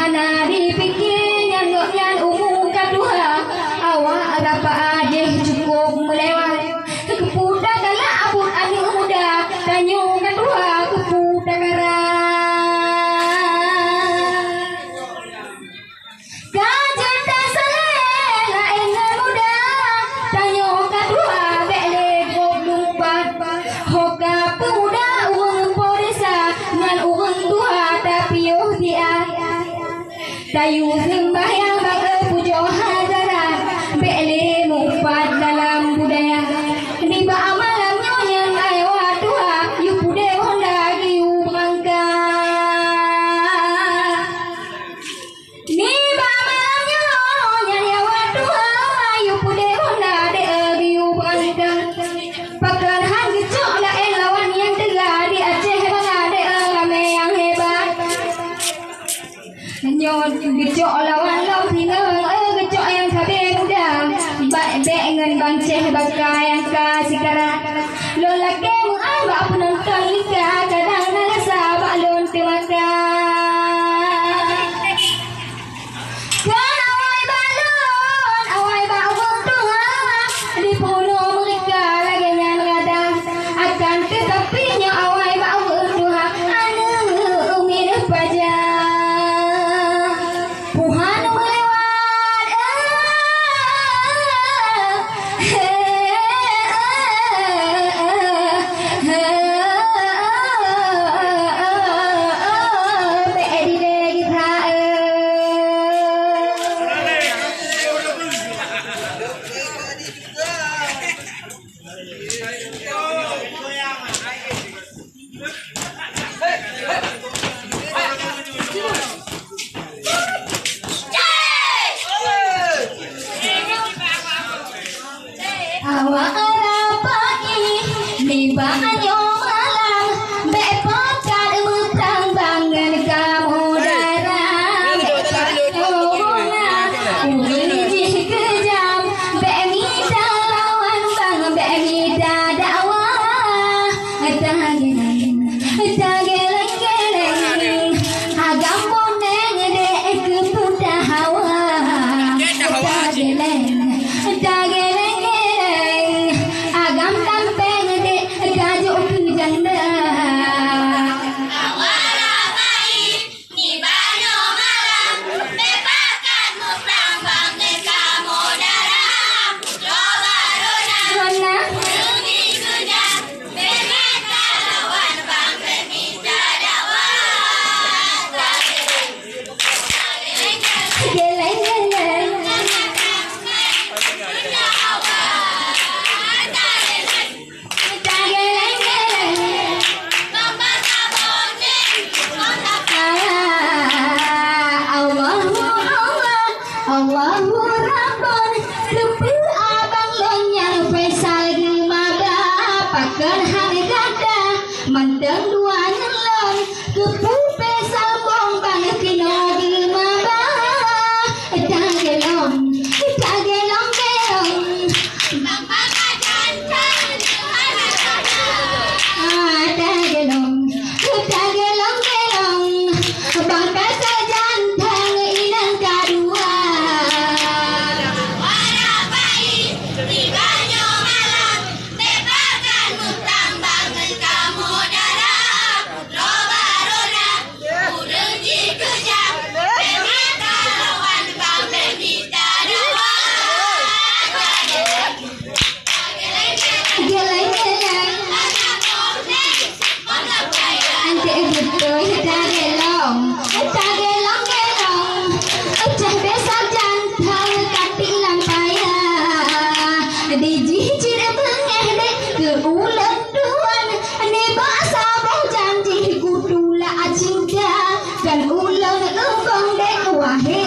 Mana dipikirnya nyan umum kaduha awak apa aja cukup melewat kepuda kala abun anu muda tanyo kaduha kepuda kara kajenta salela engan muda tanyo kaduha bele gobumpat hoka puda uang poresa ngan uang tua tapi yo dia tayu sembahyang baga pujo hadarat bele mufat dalam budaya di ba amalam nyonya aywa tua yu pude honda giu mangka ni ba amalam nyonya aywa tua yu pude honda de giu mangka pakar han gecok la lawan yang tegar di Aceh bangga de rame yang hebat nyon gecok lawan lo pinang gecok yang sabe muda baik dengan bang ceh bagai yang kasih kara lo lagi mengapa penonton lika kadang nangsa balon temaka kan awai balon tua di pulau mereka lagi yang ada akan tetapinya awai balon tua anu umir pajak awak apa ini banyo malam bepokat mutang bangan kamu darah uji kejam bemita lawan bang bemita dakwah tageleng agam boneng dek kepuda hawa tageleng agam tampeng dek gajuk janda Allahu Rabbon lepu abang lonyang Faisal gemaga pakan hari gada manteng dua nyelon kepu Faisal bong bang kino gemaga tagelong gelong bang baka jantan tagelong gelong bang kasa jantan inang kadua dan ulang lembang dek wahai